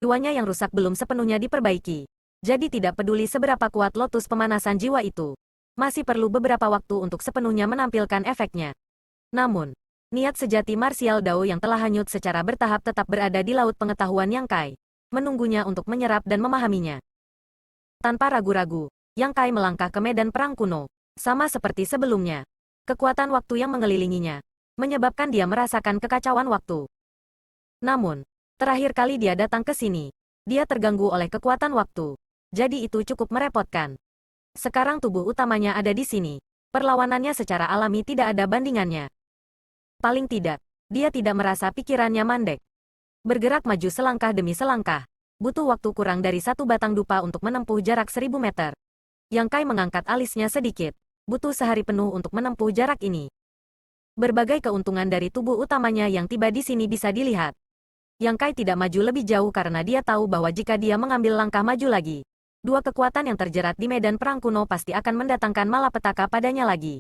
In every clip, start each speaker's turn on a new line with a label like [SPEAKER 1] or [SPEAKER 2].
[SPEAKER 1] Jiwanya yang rusak belum sepenuhnya diperbaiki. Jadi tidak peduli seberapa kuat lotus pemanasan jiwa itu, masih perlu beberapa waktu untuk sepenuhnya menampilkan efeknya. Namun, niat sejati martial Dao yang telah hanyut secara bertahap tetap berada di laut pengetahuan Yang Kai, menunggunya untuk menyerap dan memahaminya. Tanpa ragu-ragu, Yang Kai melangkah ke medan perang kuno. Sama seperti sebelumnya, kekuatan waktu yang mengelilinginya, menyebabkan dia merasakan kekacauan waktu. Namun, terakhir kali dia datang ke sini, dia terganggu oleh kekuatan waktu. Jadi itu cukup merepotkan. Sekarang tubuh utamanya ada di sini. Perlawanannya secara alami tidak ada bandingannya. Paling tidak, dia tidak merasa pikirannya mandek. Bergerak maju selangkah demi selangkah. Butuh waktu kurang dari 1 batang dupa untuk menempuh jarak 1000 meter. Yang Kai mengangkat alisnya sedikit. Butuh sehari penuh untuk menempuh jarak ini. Berbagai keuntungan dari tubuh utamanya yang tiba di sini bisa dilihat. Yang Kai tidak maju lebih jauh karena dia tahu bahwa jika dia mengambil langkah maju lagi, dua kekuatan yang terjerat di medan perang kuno pasti akan mendatangkan malapetaka padanya lagi.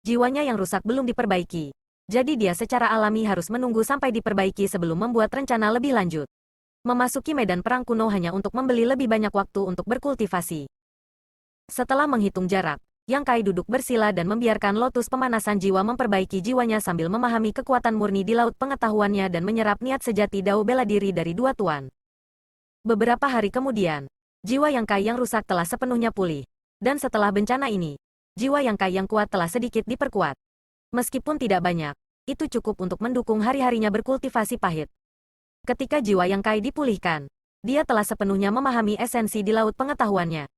[SPEAKER 1] Jiwanya yang rusak belum diperbaiki. Jadi dia secara alami harus menunggu sampai diperbaiki sebelum membuat rencana lebih lanjut. Memasuki medan perang kuno hanya untuk membeli lebih banyak waktu untuk berkultivasi. Setelah menghitung jarak, Yang Kai duduk bersila dan membiarkan lotus pemanasan jiwa memperbaiki jiwanya sambil memahami kekuatan murni di laut pengetahuannya dan menyerap niat sejati Dao bela diri dari dua tuan. Beberapa hari kemudian, jiwa Yang Kai yang rusak telah sepenuhnya pulih. Dan setelah bencana ini, jiwa Yang Kai yang kuat telah sedikit diperkuat. Meskipun tidak banyak, itu cukup untuk mendukung hari-harinya berkultivasi pahit. Ketika jiwa Yang Kai dipulihkan, dia telah sepenuhnya memahami esensi di laut pengetahuannya.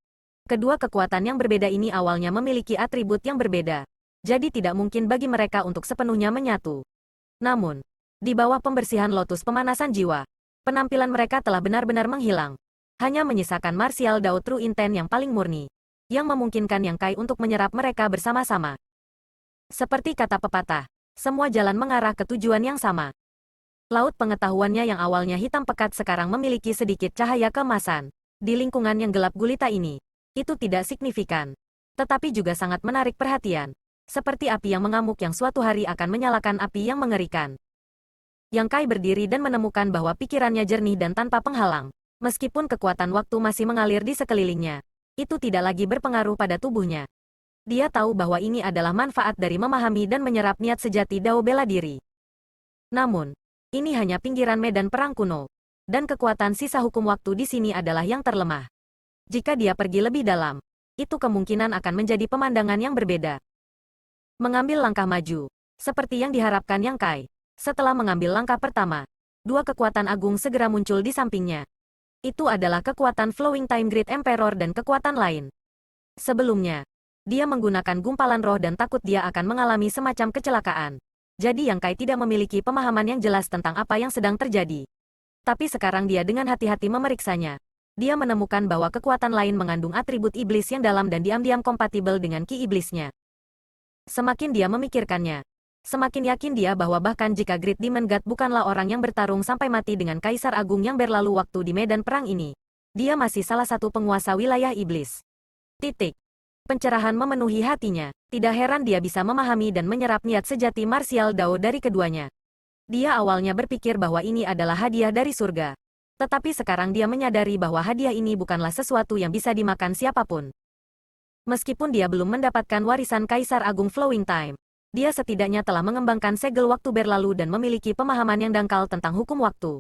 [SPEAKER 1] Kedua kekuatan yang berbeda ini awalnya memiliki atribut yang berbeda. Jadi tidak mungkin bagi mereka untuk sepenuhnya menyatu. Namun, di bawah pembersihan lotus pemanasan jiwa, penampilan mereka telah benar-benar menghilang. Hanya menyisakan martial Dao True Intent yang paling murni, yang memungkinkan Yang Kai untuk menyerap mereka bersama-sama. Seperti kata pepatah, semua jalan mengarah ke tujuan yang sama. Laut pengetahuannya yang awalnya hitam pekat sekarang memiliki sedikit cahaya keemasan. Di lingkungan yang gelap gulita ini, itu tidak signifikan, tetapi juga sangat menarik perhatian. Seperti api yang mengamuk yang suatu hari akan menyalakan api yang mengerikan. Yang Kai berdiri dan menemukan bahwa pikirannya jernih dan tanpa penghalang. Meskipun kekuatan waktu masih mengalir di sekelilingnya, itu tidak lagi berpengaruh pada tubuhnya. Dia tahu bahwa ini adalah manfaat dari memahami dan menyerap niat sejati Dao bela diri. Namun, ini hanya pinggiran medan perang kuno, dan kekuatan sisa hukum waktu di sini adalah yang terlemah. Jika dia pergi lebih dalam, itu kemungkinan akan menjadi pemandangan yang berbeda. Mengambil langkah maju, seperti yang diharapkan Yang Kai. Setelah mengambil langkah pertama, dua kekuatan agung segera muncul di sampingnya. Itu adalah kekuatan Flowing Time Great Emperor dan kekuatan lain. Sebelumnya, dia menggunakan gumpalan roh dan takut dia akan mengalami semacam kecelakaan. Jadi Yang Kai tidak memiliki pemahaman yang jelas tentang apa yang sedang terjadi. Tapi sekarang dia dengan hati-hati memeriksanya. Dia menemukan bahwa kekuatan lain mengandung atribut iblis yang dalam dan diam-diam kompatibel dengan ki iblisnya. Semakin dia memikirkannya, semakin yakin dia bahwa bahkan jika Great Demon God bukanlah orang yang bertarung sampai mati dengan Kaisar Agung yang berlalu waktu di medan perang ini, dia masih salah satu penguasa wilayah iblis. Pencerahan memenuhi hatinya. Tidak heran dia bisa memahami dan menyerap niat sejati martial Dao dari keduanya. Dia awalnya berpikir bahwa ini adalah hadiah dari surga. Tetapi sekarang dia menyadari bahwa hadiah ini bukanlah sesuatu yang bisa dimakan siapapun. Meskipun dia belum mendapatkan warisan Kaisar Agung Flowing Time, dia setidaknya telah mengembangkan segel waktu berlalu dan memiliki pemahaman yang dangkal tentang hukum waktu.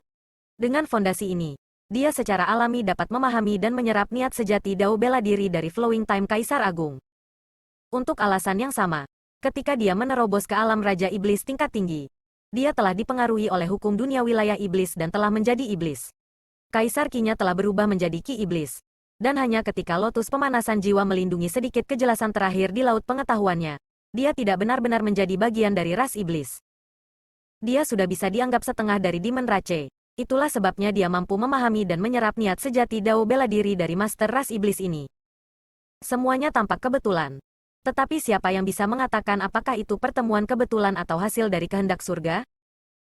[SPEAKER 1] Dengan fondasi ini, dia secara alami dapat memahami dan menyerap niat sejati Dao bela diri dari Flowing Time Kaisar Agung. Untuk alasan yang sama, ketika dia menerobos ke alam Raja Iblis tingkat tinggi, dia telah dipengaruhi oleh hukum dunia wilayah iblis dan telah menjadi iblis. Kaisar Ki-nya telah berubah menjadi Ki Iblis. Dan hanya ketika lotus pemanasan jiwa melindungi sedikit kejelasan terakhir di laut pengetahuannya, dia tidak benar-benar menjadi bagian dari ras iblis. Dia sudah bisa dianggap setengah dari Demon Rache. Itulah sebabnya dia mampu memahami dan menyerap niat sejati Dao bela diri dari master ras iblis ini. Semuanya tampak kebetulan. Tetapi siapa yang bisa mengatakan apakah itu pertemuan kebetulan atau hasil dari kehendak surga?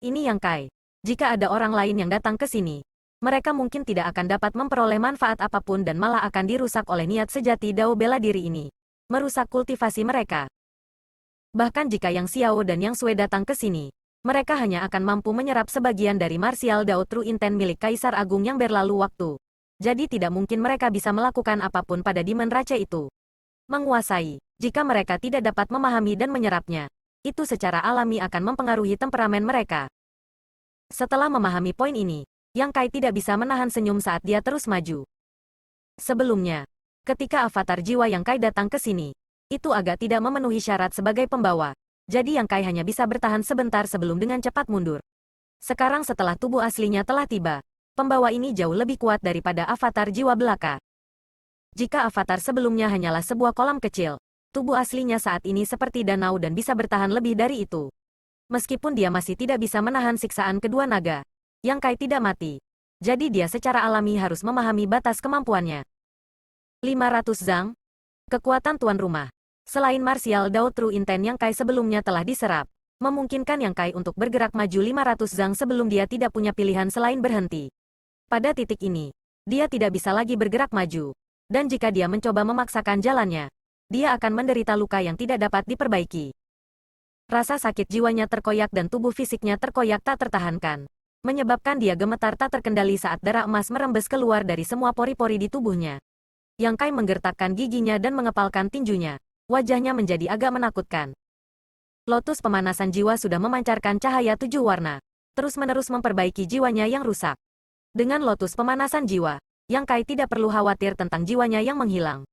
[SPEAKER 1] Ini Yang Kai. Jika ada orang lain yang datang ke sini, mereka mungkin tidak akan dapat memperoleh manfaat apapun dan malah akan dirusak oleh niat sejati Dao bela diri ini. Merusak kultivasi mereka. Bahkan jika Yang Xiao dan Yang Sui datang ke sini, Mereka hanya akan mampu menyerap sebagian dari martial Dao True Intent milik Kaisar Agung yang berlalu waktu. Jadi tidak mungkin mereka bisa melakukan apapun pada Demon Rache itu. Menguasai, jika mereka tidak dapat memahami dan menyerapnya, itu secara alami akan mempengaruhi temperamen mereka. Setelah memahami poin ini, Yang Kai tidak bisa menahan senyum saat dia terus maju. Sebelumnya, ketika avatar jiwa Yang Kai datang ke sini, itu agak tidak memenuhi syarat sebagai pembawa. Jadi Yang Kai hanya bisa bertahan sebentar sebelum dengan cepat mundur. Sekarang setelah tubuh aslinya telah tiba, pembawa ini jauh lebih kuat daripada avatar jiwa belaka. Jika avatar sebelumnya hanyalah sebuah kolam kecil, tubuh aslinya saat ini seperti danau dan bisa bertahan lebih dari itu. Meskipun dia masih tidak bisa menahan siksaan kedua naga, Yang Kai tidak mati. Jadi dia secara alami harus memahami batas kemampuannya. 500 Zang, kekuatan tuan rumah. Selain martial Dao True Intent Yang Kai sebelumnya telah diserap, memungkinkan Yang Kai untuk bergerak maju 500 zang sebelum dia tidak punya pilihan selain berhenti. Pada titik ini, dia tidak bisa lagi bergerak maju. Dan jika dia mencoba memaksakan jalannya, dia akan menderita luka yang tidak dapat diperbaiki. Rasa sakit jiwanya terkoyak dan tubuh fisiknya terkoyak tak tertahankan, menyebabkan dia gemetar tak terkendali saat darah emas merembes keluar dari semua pori-pori di tubuhnya. Yang Kai menggertakkan giginya dan mengepalkan tinjunya. Wajahnya menjadi agak menakutkan. Lotus pemanasan jiwa sudah memancarkan cahaya 7 warna, terus-menerus memperbaiki jiwanya yang rusak. Dengan lotus pemanasan jiwa, Yang Kai tidak perlu khawatir tentang jiwanya yang menghilang.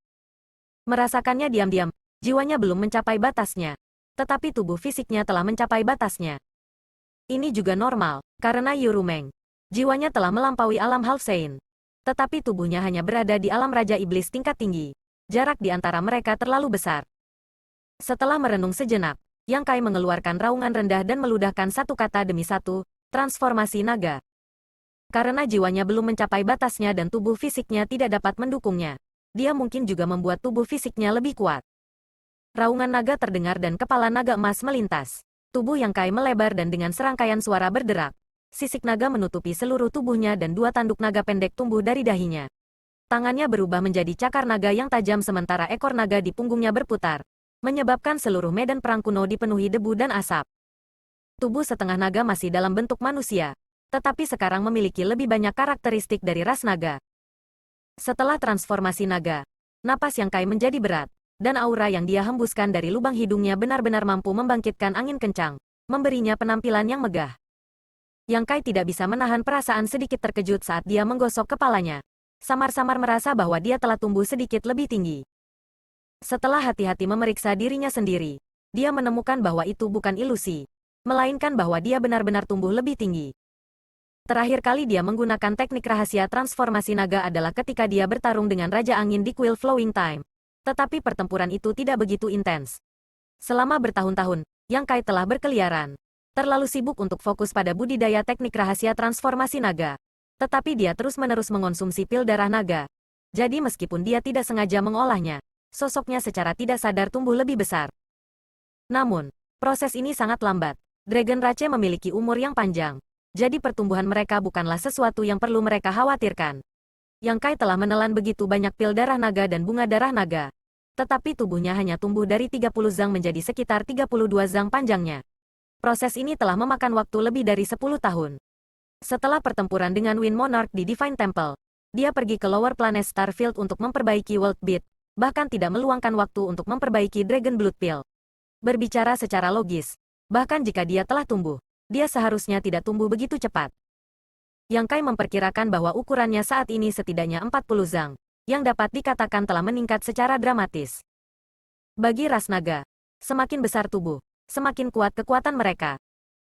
[SPEAKER 1] Merasakannya diam-diam, jiwanya belum mencapai batasnya, tetapi tubuh fisiknya telah mencapai batasnya. Ini juga normal, karena Yurumeng, jiwanya telah melampaui alam Halfsein. Tetapi tubuhnya hanya berada di alam Raja Iblis tingkat tinggi. Jarak di antara mereka terlalu besar. Setelah merenung sejenak, Yang Kai mengeluarkan raungan rendah dan meludahkan satu kata demi satu, transformasi naga. Karena jiwanya belum mencapai batasnya dan tubuh fisiknya tidak dapat mendukungnya, dia mungkin juga membuat tubuh fisiknya lebih kuat. Raungan naga terdengar dan kepala naga emas melintas. Tubuh Yang Kai melebar dan dengan serangkaian suara berderak. Sisik naga menutupi seluruh tubuhnya dan 2 tanduk naga pendek tumbuh dari dahinya. Tangannya berubah menjadi cakar naga yang tajam sementara ekor naga di punggungnya berputar, menyebabkan seluruh medan perang kuno dipenuhi debu dan asap. Tubuh setengah naga masih dalam bentuk manusia, tetapi sekarang memiliki lebih banyak karakteristik dari ras naga. Setelah transformasi naga, napas Yang Kai menjadi berat, dan aura yang dia hembuskan dari lubang hidungnya benar-benar mampu membangkitkan angin kencang, memberinya penampilan yang megah. Yang Kai tidak bisa menahan perasaan sedikit terkejut saat dia menggosok kepalanya. Samar-samar merasa bahwa dia telah tumbuh sedikit lebih tinggi. Setelah hati-hati memeriksa dirinya sendiri, dia menemukan bahwa itu bukan ilusi, melainkan bahwa dia benar-benar tumbuh lebih tinggi. Terakhir kali dia menggunakan teknik rahasia transformasi naga adalah ketika dia bertarung dengan Raja Angin di Quill Flowing Time. Tetapi pertempuran itu tidak begitu intens. Selama bertahun-tahun, Yang Kai telah berkeliaran, terlalu sibuk untuk fokus pada budidaya teknik rahasia transformasi naga. Tetapi dia terus-menerus mengonsumsi pil darah naga. Jadi meskipun dia tidak sengaja mengolahnya, sosoknya secara tidak sadar tumbuh lebih besar. Namun, proses ini sangat lambat. Dragon Rache memiliki umur yang panjang. Jadi pertumbuhan mereka bukanlah sesuatu yang perlu mereka khawatirkan. Yang Kai telah menelan begitu banyak pil darah naga dan bunga darah naga. Tetapi tubuhnya hanya tumbuh dari 30 zang menjadi sekitar 32 zang panjangnya. Proses ini telah memakan waktu lebih dari 10 tahun. Setelah pertempuran dengan Wind Monarch di Divine Temple, dia pergi ke Lower Planet Starfield untuk memperbaiki World Beat, bahkan tidak meluangkan waktu untuk memperbaiki Dragon Blood Pill. Berbicara secara logis, bahkan jika dia telah tumbuh, dia seharusnya tidak tumbuh begitu cepat. Yang Kai memperkirakan bahwa ukurannya saat ini setidaknya 40 zang, yang dapat dikatakan telah meningkat secara dramatis. Bagi ras naga, semakin besar tubuh, semakin kuat kekuatan mereka.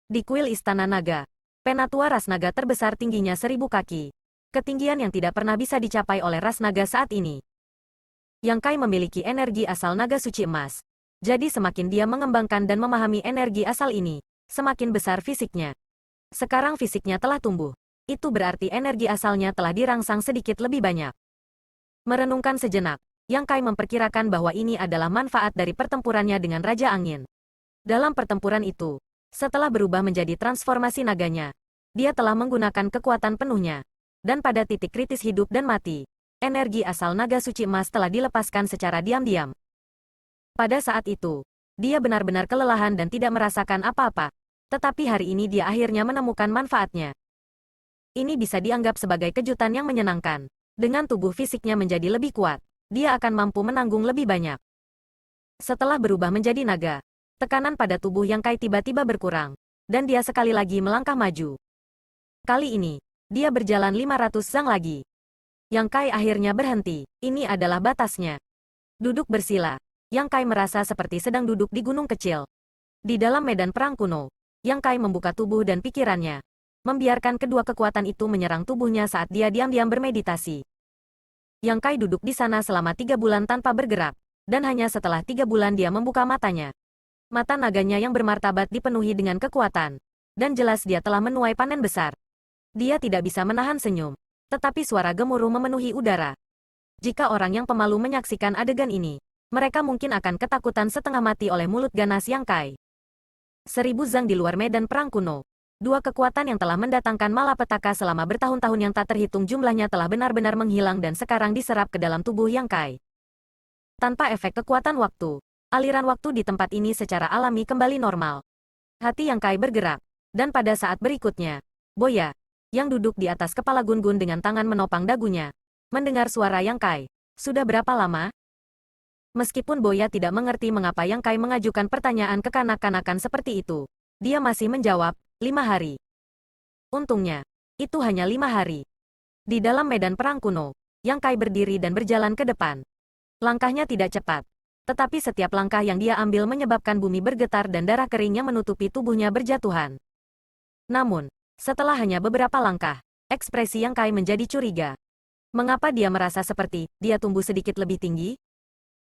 [SPEAKER 1] Di kuil Istana Naga, Penatua ras naga terbesar tingginya 1000 kaki. Ketinggian yang tidak pernah bisa dicapai oleh ras naga saat ini. Yang Kai memiliki energi asal naga suci emas. Jadi semakin dia mengembangkan dan memahami energi asal ini, semakin besar fisiknya. Sekarang fisiknya telah tumbuh. Itu berarti energi asalnya telah dirangsang sedikit lebih banyak. Merenungkan sejenak, Yang Kai memperkirakan bahwa ini adalah manfaat dari pertempurannya dengan Raja Angin. Dalam pertempuran itu, setelah berubah menjadi transformasi naganya, dia telah menggunakan kekuatan penuhnya. Dan pada titik kritis hidup dan mati, energi asal naga suci emas telah dilepaskan secara diam-diam. Pada saat itu, dia benar-benar kelelahan dan tidak merasakan apa-apa. Tetapi hari ini dia akhirnya menemukan manfaatnya. Ini bisa dianggap sebagai kejutan yang menyenangkan. Dengan tubuh fisiknya menjadi lebih kuat, dia akan mampu menanggung lebih banyak. Setelah berubah menjadi naga, tekanan pada tubuh Yang Kai tiba-tiba berkurang, dan dia sekali lagi melangkah maju. Kali ini, dia berjalan 500 zang lagi. Yang Kai akhirnya berhenti. Ini adalah batasnya. Duduk bersila. Yang Kai merasa seperti sedang duduk di gunung kecil. Di dalam medan perang kuno, Yang Kai membuka tubuh dan pikirannya, membiarkan kedua kekuatan itu menyerang tubuhnya saat dia diam-diam bermeditasi. Yang Kai duduk di sana selama 3 bulan tanpa bergerak, dan hanya setelah 3 bulan dia membuka matanya. Mata naganya yang bermartabat dipenuhi dengan kekuatan, dan jelas dia telah menuai panen besar. Dia tidak bisa menahan senyum, tetapi suara gemuruh memenuhi udara. Jika orang yang pemalu menyaksikan adegan ini, mereka mungkin akan ketakutan setengah mati oleh mulut ganas Yang Kai. 1000 zang di luar medan perang kuno. Dua kekuatan yang telah mendatangkan malapetaka selama bertahun-tahun yang tak terhitung jumlahnya telah benar-benar menghilang dan sekarang diserap ke dalam tubuh Yang Kai. Tanpa efek kekuatan waktu, aliran waktu di tempat ini secara alami kembali normal. Hati Yang Kai bergerak, dan pada saat berikutnya, Boya, yang duduk di atas kepala Gun-Gun dengan tangan menopang dagunya, mendengar suara Yang Kai. Sudah berapa lama? Meskipun Boya tidak mengerti mengapa Yang Kai mengajukan pertanyaan kekanak-kanakan seperti itu, dia masih menjawab, 5 hari. Untungnya, itu hanya 5 hari. Di dalam medan perang kuno, Yang Kai berdiri dan berjalan ke depan. Langkahnya tidak cepat, tetapi setiap langkah yang dia ambil menyebabkan bumi bergetar dan darah kering yang menutupi tubuhnya berjatuhan. Namun, setelah hanya beberapa langkah, ekspresi Yang Kai menjadi curiga. Mengapa dia merasa seperti dia tumbuh sedikit lebih tinggi?